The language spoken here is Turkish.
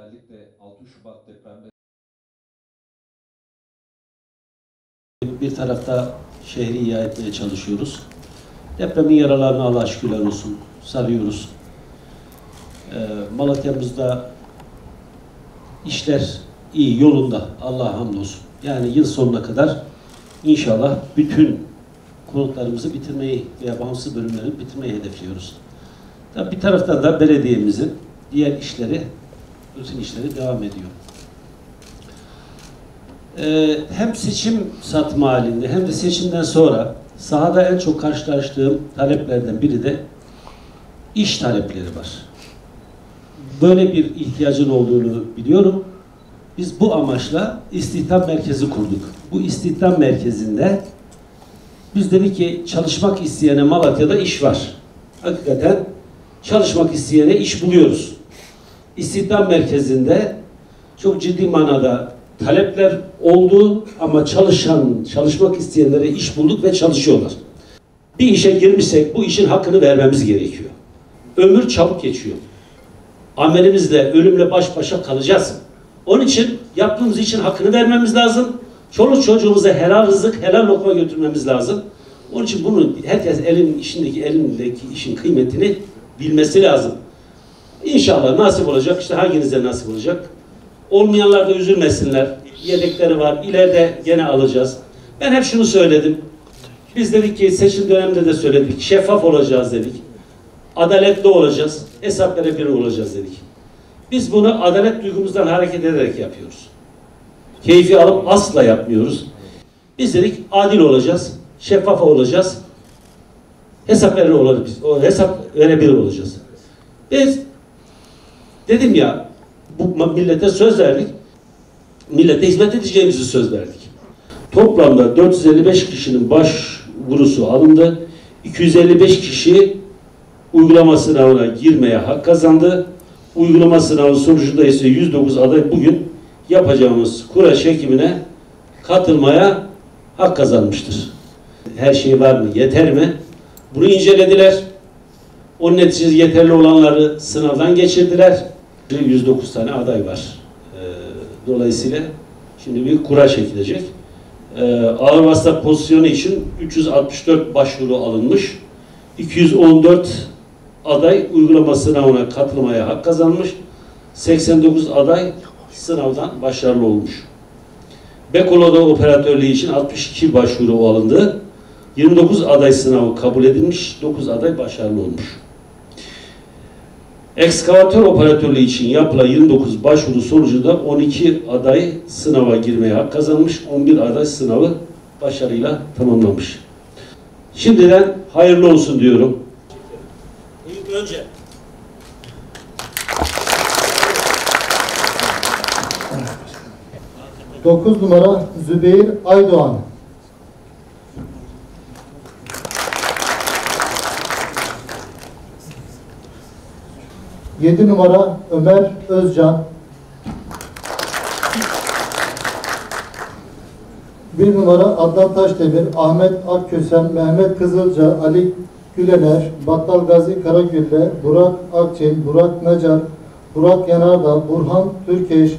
özellikle 6 Şubat depremde bir tarafta şehri ihya etmeye çalışıyoruz. Depremin yaralarını Allah'a şükürler olsun sarıyoruz. Malatya'mızda işler iyi, yolunda. Allah'a hamdolsun. Yani yıl sonuna kadar inşallah bütün konutlarımızı bitirmeyi veya bağımsız bölümleri bitirmeyi hedefliyoruz. Tabii bir taraftan da belediyemizin diğer işleri, bütün işleri devam ediyor. Hem seçim satma halinde hem de seçimden sonra sahada en çok karşılaştığım taleplerden biri de iş talepleri var. Böyle bir ihtiyacın olduğunu biliyorum. Biz bu amaçla istihdam merkezi kurduk. Bu istihdam merkezinde biz dedik ki çalışmak isteyene Malatya'da iş var. Hakikaten çalışmak isteyene iş buluyoruz. İstihdam merkezinde çok ciddi manada talepler oldu ama çalışmak isteyenlere iş bulduk ve çalışıyorlar. Bir işe girmişsek bu işin hakkını vermemiz gerekiyor. Ömür çabuk geçiyor. Amelimizle, ölümle baş başa kalacağız. Onun için yaptığımız işin hakkını vermemiz lazım. Çoluk çocuğumuza helal rızık, helal lokma götürmemiz lazım. Onun için bunu herkes elindeki işin kıymetini bilmesi lazım. İnşallah nasip olacak. İşte hanginize nasip olacak? Olmayanlar da üzülmesinler. Yedekleri var. İleride gene alacağız. Ben hep şunu söyledim. Biz dedik ki seçim döneminde de söyledik. Şeffaf olacağız dedik. Adaletli olacağız. Hesap verebilir olacağız dedik. Biz bunu adalet duygumuzdan hareket ederek yapıyoruz. Keyfi alıp asla yapmıyoruz. Biz dedik adil olacağız. Şeffaf olacağız. Hesap verebilir olacağız. Biz dedim ya bu millete söz verdik. Millete hizmet edeceğimizi söz verdik. Toplamda 455 kişinin başvurusu alındı. 255 kişi uygulama sınavına girmeye hak kazandı. Uygulama sınavı sonucunda ise 109 aday bugün yapacağımız kura çekimine katılmaya hak kazanmıştır. Her şey var mı? Yeter mi? Bunu incelediler. Onun neticesi yeterli olanları sınavdan geçirdiler. 109 tane aday var. Dolayısıyla şimdi bir kura çekilecek. Ağır vasıta pozisyonu için 364 başvuru alınmış. 214 aday uygulama sınavına katılmaya hak kazanmış. 89 aday sınavdan başarılı olmuş. Bekolo'da operatörlüğü için 62 başvuru alındı. 29 aday sınavı kabul edilmiş. 9 aday başarılı olmuş. Ekskavatör operatörlüğü için yapılan 29 başvuru sonucunda 12 aday sınava girmeye hak kazanmış. 11 aday sınavı başarıyla tamamlamış. Şimdiden hayırlı olsun diyorum. İlk önce 9 numara Zübeyir Aydoğan. 7 numara Ömer Özcan. 1 numara Adnan Taşdemir, Ahmet Akkösen, Mehmet Kızılca, Ali Gülener, Battal Gazi Karagülle, Burak Akçil, Burak Nacar, Burak Yanardağ, Burhan Türkeş,